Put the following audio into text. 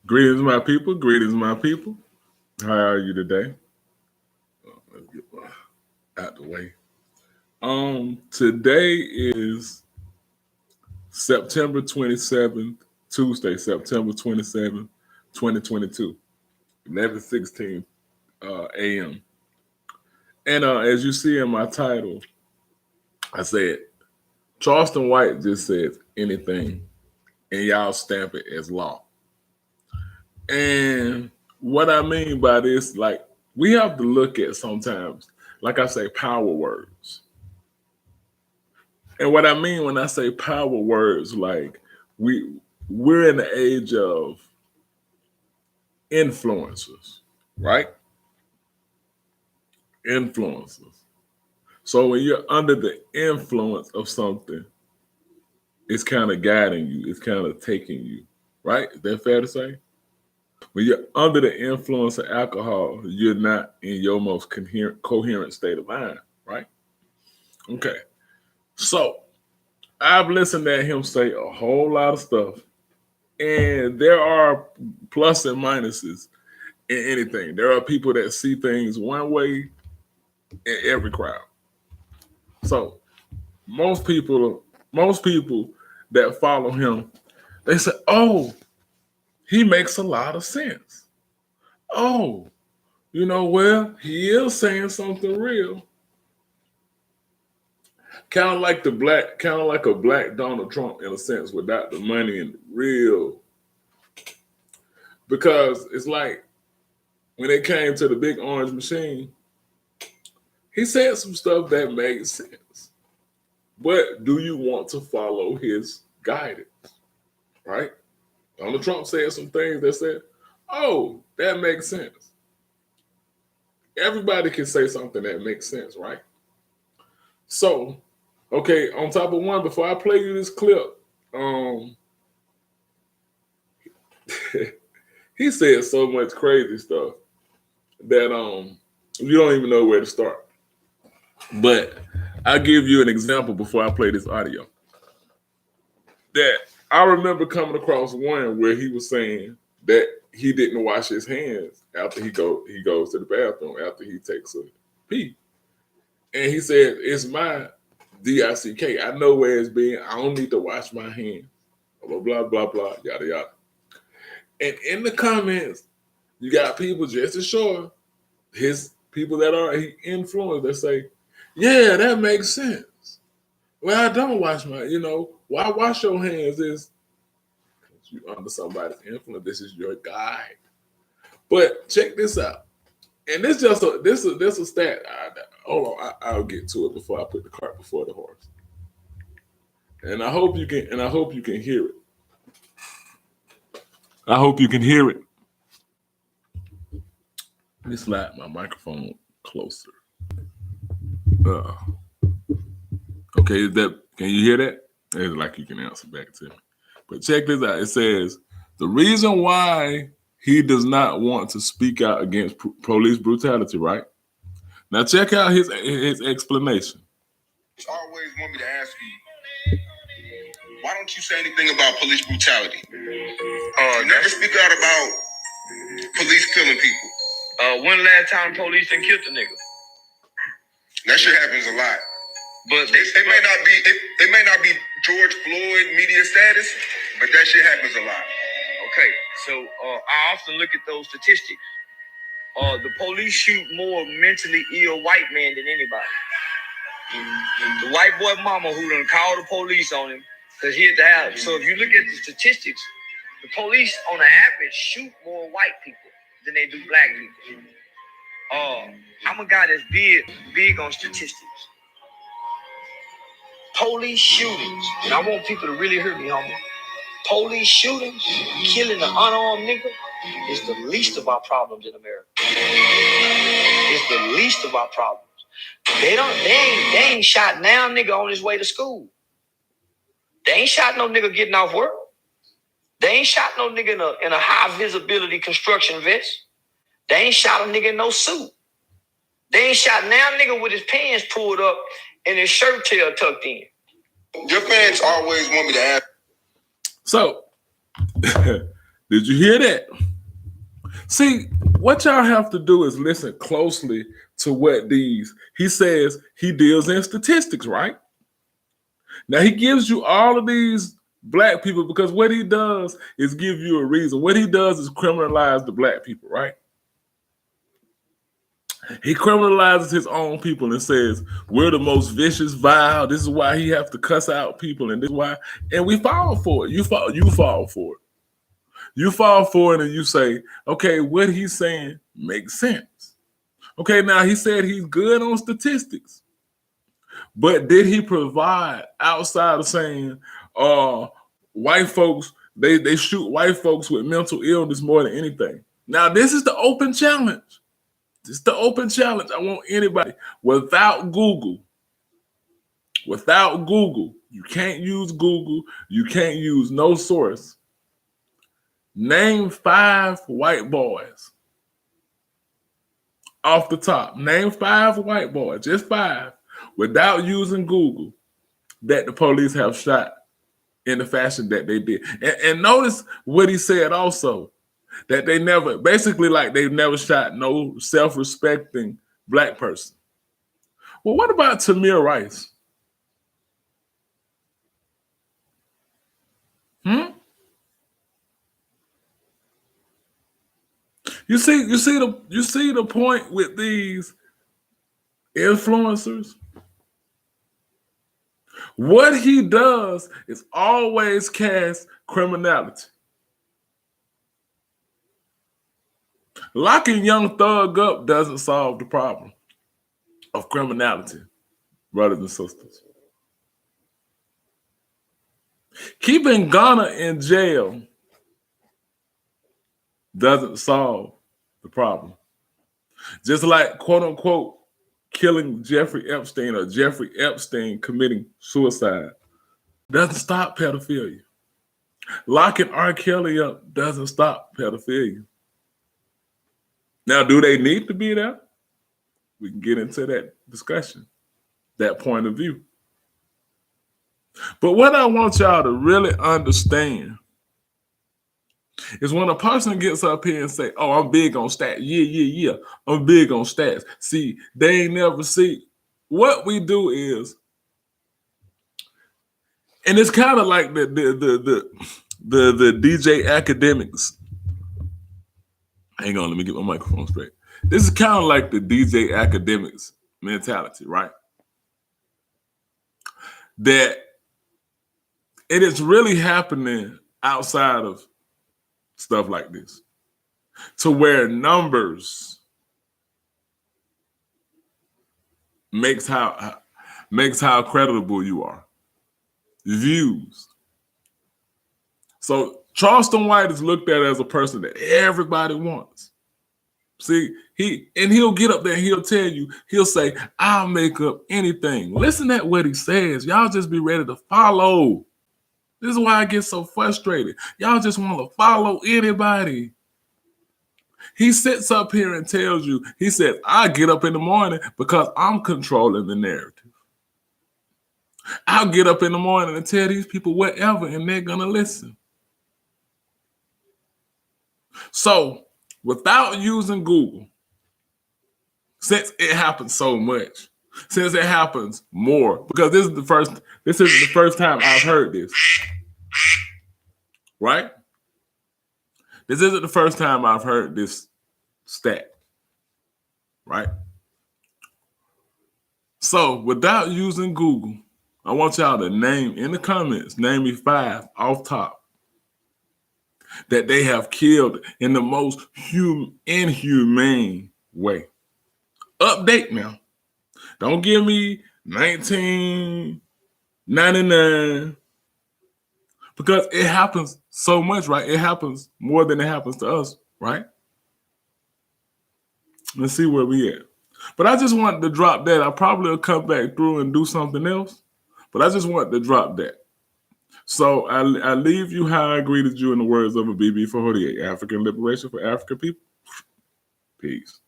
Greetings, my people. Greetings, my people. How are you today? Let's get out the way. Today is September 27th, Tuesday, September 27th, 2022, 11:16 a.m. And as you see in my title, I said Charleston White just says anything, and y'all stamp it as law. And what I mean by this, like, we have to look at sometimes, like I say, power words. And what I mean when I say power words, like we're in the age of influencers, right? Influencers. So when you're under the influence of something, it's kind of guiding you, it's kind of taking you, right? Is that fair to say? When you're under the influence of alcohol, you're not in your most coherent state of mind, right? Okay. So I've listened to him say a whole lot of stuff, and there are plus and minuses in anything. There are people that see things one way in every crowd. So most people that follow him, they say, "Oh, he makes a lot of sense. Oh, well, he is saying something real." Kind of like a black Donald Trump in a sense, without the money and real. Because it's like when it came to the big orange machine, he said some stuff that made sense. But do you want to follow his guidance? Right? Donald Trump said some things that said, "Oh, that makes sense." Everybody can say something that makes sense, right? So, okay, on top of one, before I play you this clip, he said so much crazy stuff that you don't even know where to start. But I'll give you an example before I play this audio. That I remember coming across one where he was saying that he didn't wash his hands after he goes to the bathroom after he takes a pee. And he said, "It's my DICK. I know where it's been. I don't need to wash my hands." Blah, blah, blah, blah, yada, yada. And in the comments, you got people just as sure, his people that are he influenced, that say, "Yeah, that makes sense. Well, I don't wash why wash your hands is you under somebody's influence. This is your guide." But check this out. And this just a stat. Hold on, I'll get to it before I put the cart before the horse. And I hope you can hear it. I hope you can hear it. Let me slide my microphone closer. Okay, can you hear that? It's like you can answer back to me. But check this out. It says the reason why he does not want to speak out against police brutality, right? Now check out his explanation. Always want me to ask you, why don't you say anything about police brutality? You never speak out about police killing people. When last time police done killed a nigga? That shit happens a lot. But it may not be George Floyd media status, but that shit happens a lot. Okay, so I often look at those statistics. The police shoot more mentally ill white men than anybody. The white boy mama who done called the police on him because he had to have. So if you look at the statistics, the police on the average shoot more white people than they do black people. I'm a guy that's big on statistics. Police shootings, and I want people to really hear me, homie. Police shootings, killing an unarmed nigga is the least of our problems in America. It's the least of our problems. They ain't shot now nigga on his way to school. They ain't shot no nigga getting off work. They ain't shot no nigga in a high visibility construction vest. They ain't shot a nigga in no suit. They ain't shot now nigga with his pants pulled up and his shirt tail tucked in. Your fans always want me to ask. So Did you hear that? See, what y'all have to do is listen closely to what he says he deals in statistics, right? Now he gives you all of these black people because what he does is give you a reason. What he does is criminalize the black people, right? He criminalizes his own people and says, we're the most vicious, vile. This is why he has to cuss out people. And this is why, and we fall for it. You fall for it. You fall for it and you say, okay, what he's saying makes sense. Okay, now he said he's good on statistics. But did he provide outside of saying white folks, they shoot white folks with mental illness more than anything? Now, this is the open challenge. This is the open challenge. I want anybody without Google, you can't use Google, you can't use no source. Name 5 white boys off the top. Name 5 white boys, just 5, without using Google, that the police have shot in the fashion that they did. And notice what he said also, that they never, basically like they've never shot no self-respecting black person. Well, what about Tamir Rice? You see the point with these influencers? What he does is always cast criminality. Locking Young Thug up doesn't solve the problem of criminality, brothers and sisters. Keeping Ghana in jail doesn't solve the problem. Just like, quote unquote, killing Jeffrey Epstein or Jeffrey Epstein committing suicide doesn't stop pedophilia. Locking R. Kelly up doesn't stop pedophilia. Now, do they need to be there? We can get into that discussion, that point of view. But what I want y'all to really understand is when a person gets up here and say, oh, I'm big on stats. Yeah. I'm big on stats. See, they ain't never see. What we do is, and it's kind of like the DJ academics. Hang on, let me get my microphone straight. This is kind of like the DJ academics mentality, right? That it is really happening outside of stuff like this, to where numbers makes how credible you are. Views. So Charleston White is looked at as a person that everybody wants. See, he'll get up there and he'll tell you, he'll say, I'll make up anything. Listen at what he says. Y'all just be ready to follow. This is why I get so frustrated. Y'all just want to follow anybody. He sits up here and tells you, he said, I get up in the morning because I'm controlling the narrative. I'll get up in the morning and tell these people whatever, and they're going to listen. So, without using Google, since it happens so much, since it happens more, because this isn't the first time I've heard this, right? This isn't the first time I've heard this stat, right? So, without using Google, I want y'all to name in the comments, name me 5 off top that they have killed in the most inhumane way. Update now. Don't give me 1999, because it happens so much, right? It happens more than it happens to us, right? Let's see where we at. But I just wanted to drop that. I probably will come back through and do something else, but I just wanted to drop that. So I leave you how I greeted you in the words of a BB 448, African liberation for African people. Peace.